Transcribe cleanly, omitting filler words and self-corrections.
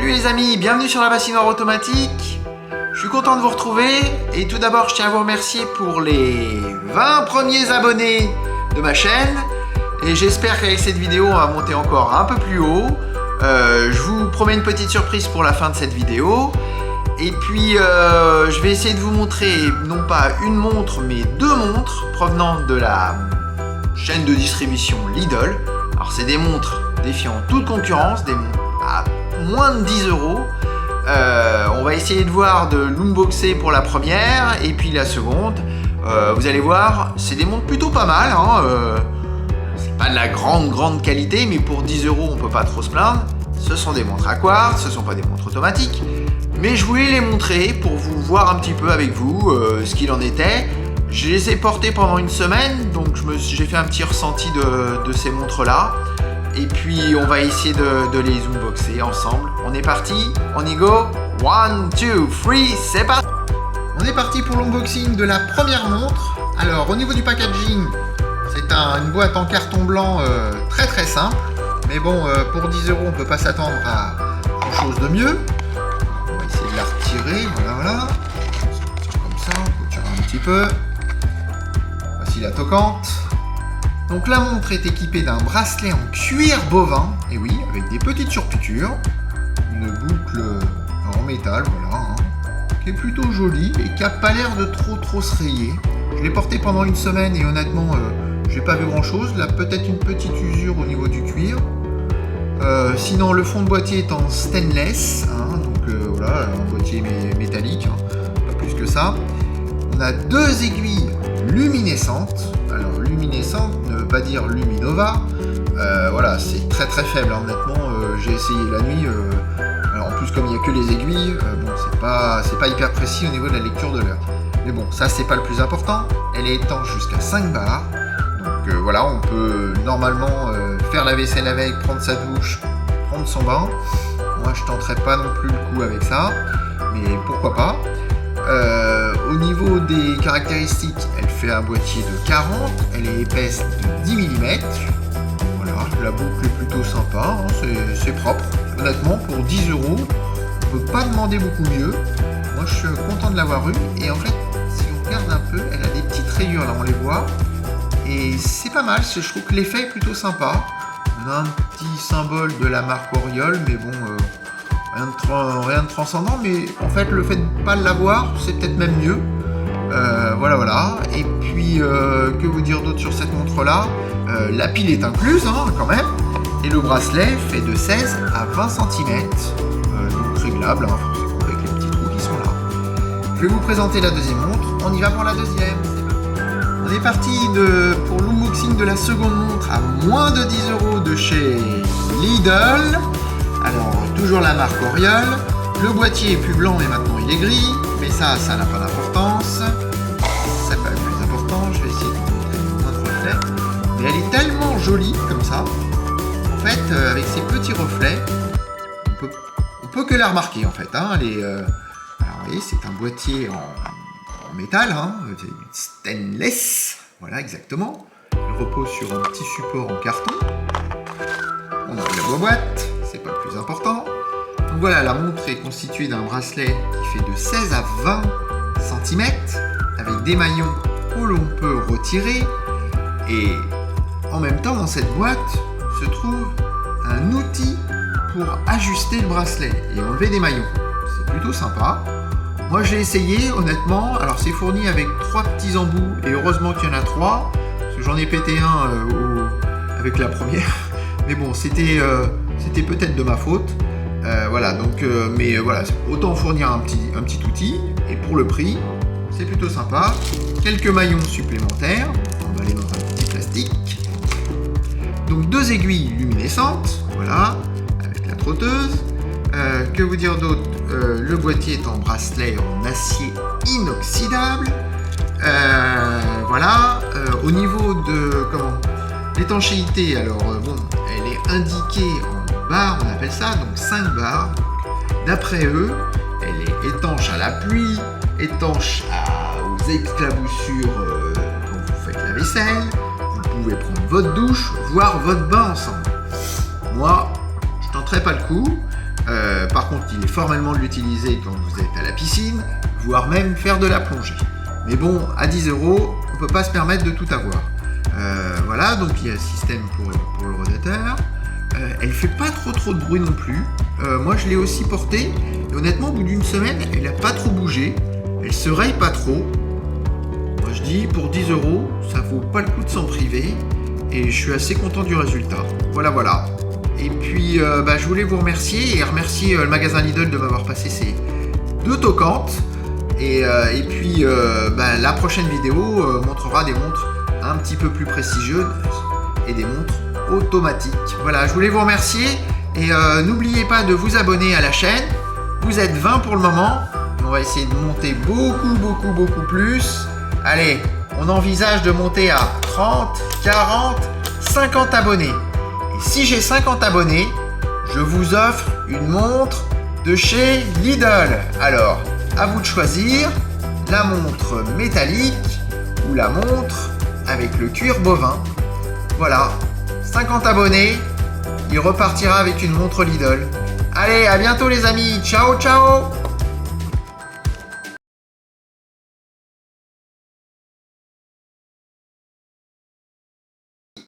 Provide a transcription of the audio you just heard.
Salut les amis, bienvenue sur la bassinoire automatique. Je suis content de vous retrouver et tout d'abord je tiens à vous remercier pour les 20 premiers abonnés de ma chaîne et j'espère qu'avec cette vidéo on va monter encore un peu plus haut. Je vous promets une petite surprise pour la fin de cette vidéo et puis je vais essayer de vous montrer non pas une montre mais deux montres provenant de la chaîne de distribution Lidl. Alors c'est des montres défiant toute concurrence, des montres à moins de 10 €. On va essayer de voir de l'unboxer pour la première et puis la seconde. Vous allez voir, c'est des montres plutôt pas mal. C'est pas de la grande qualité, mais pour 10 € on peut pas trop se plaindre. Ce sont des montres à quartz, ce sont pas des montres automatiques. Mais je voulais les montrer pour vous voir un petit peu avec vous ce qu'il en était. Je les ai portées pendant une semaine, donc j'ai fait un petit ressenti de ces montres-là. Et puis on va essayer de les unboxer ensemble. On est parti, on y go. 1, 2, 3, c'est parti. On est parti pour l'unboxing de la première montre. Alors au niveau du packaging, c'est une boîte en carton blanc très simple. Mais bon, pour 10 € on peut pas s'attendre à grand chose de mieux. On va essayer de la retirer, voilà. Comme ça, on peut tirer un petit peu. Voici la toquante. Donc la montre est équipée d'un bracelet en cuir bovin, et oui, avec des petites surpiqûres, une boucle en métal, voilà, qui est plutôt jolie et qui n'a pas l'air de trop se rayer. Je l'ai portée pendant une semaine et honnêtement, j'ai pas vu grand chose. Là, peut-être une petite usure au niveau du cuir. Sinon, le fond de boîtier est en stainless, donc voilà, un boîtier métallique, pas plus que ça. On a deux aiguilles luminescentes. Alors luminescente ne veut pas dire luminova. Voilà, c'est très faible, honnêtement. J'ai essayé la nuit. Alors en plus comme il n'y a que les aiguilles, bon c'est pas hyper précis au niveau de la lecture de l'heure. Mais bon, ça c'est pas le plus important. Elle est étanche jusqu'à 5 bars. Donc voilà, on peut normalement faire la vaisselle avec, prendre sa douche, prendre son bain. Moi je tenterai pas non plus le coup avec ça, mais pourquoi pas. Au niveau des caractéristiques, elle fait un boîtier de 40, elle est épaisse de 10 mm. Voilà, la boucle est plutôt sympa, c'est propre. Honnêtement, pour 10 €, on ne peut pas demander beaucoup mieux. Moi, je suis content de l'avoir eu. Et en fait, si on regarde un peu, elle a des petites rayures, là, on les voit. Et c'est pas mal, je trouve que l'effet est plutôt sympa. On a un petit symbole de la marque Auriol, mais bon... rien de transcendant, mais en fait le fait de ne pas l'avoir c'est peut-être même mieux. Voilà. Et puis que vous dire d'autre sur cette montre là, la pile est incluse quand même, et le bracelet fait de 16 à 20 cm, donc réglable, forcément avec les petits trous qui sont là. Je vais vous présenter la deuxième montre, on y va pour la deuxième. On est parti pour l'unboxing de la seconde montre à moins de 10 € de chez Lidl. Alors, toujours la marque Auriol. Le boîtier est plus blanc, mais maintenant il est gris. Mais ça n'a pas d'importance. C'est pas le plus important. Je vais essayer de vous montrer notre reflet. Mais elle est tellement jolie comme ça. En fait, avec ces petits reflets, on peut que la remarquer en fait. Alors, vous voyez, c'est un boîtier en métal, c'est stainless. Voilà, exactement. Il repose sur un petit support en carton. On a la boîte. C'est pas le plus important. Donc voilà, la montre est constituée d'un bracelet qui fait de 16 à 20 cm avec des maillons où l'on peut retirer, et en même temps dans cette boîte se trouve un outil pour ajuster le bracelet et enlever des maillons. C'est plutôt sympa. Moi j'ai essayé honnêtement. Alors c'est fourni avec 3 petits embouts et heureusement qu'il y en a 3 parce que j'en ai pété un avec la première. Mais bon, c'était peut-être de ma faute. Voilà, donc, mais voilà, autant fournir un petit outil. Et pour le prix, c'est plutôt sympa. Quelques maillons supplémentaires, emballés dans un petit plastique. Donc deux aiguilles luminescentes, voilà, avec la trotteuse. Que vous dire d'autre? Le boîtier est en bracelet en acier inoxydable. Voilà, au niveau de l'étanchéité, alors bon, elle est indiquée en barres, on appelle ça, donc 5 barres. D'après eux, elle est étanche à la pluie, étanche aux éclaboussures quand vous faites la vaisselle. Vous pouvez prendre votre douche, voire votre bain ensemble. Moi, je tenterai pas le coup. Par par contre, il est formellement de l'utiliser quand vous êtes à la piscine, voire même faire de la plongée. Mais bon, à 10 €, on ne peut pas se permettre de tout avoir. Voilà, donc il y a le système pour le rotateur. Elle fait pas trop de bruit non plus. Moi, je l'ai aussi portée. Et honnêtement, au bout d'une semaine, elle n'a pas trop bougé. Elle se raye pas trop. Moi, je dis, pour 10 €, ça vaut pas le coup de s'en priver. Et je suis assez content du résultat. Voilà. Et puis, je voulais vous remercier et remercier le magasin Lidl de m'avoir passé ces 2 toquantes. Et puis, la prochaine vidéo montrera des montres un petit peu plus prestigieuses et des montres automatiques. Voilà, je voulais vous remercier et n'oubliez pas de vous abonner à la chaîne. Vous êtes 20 pour le moment. On va essayer de monter beaucoup plus. Allez, on envisage de monter à 30, 40, 50 abonnés. Et si j'ai 50 abonnés, je vous offre une montre de chez Lidl. Alors, à vous de choisir la montre métallique ou la montre avec le cuir bovin. Voilà, 50 abonnés, il repartira avec une montre Lidl. Allez, à bientôt les amis, ciao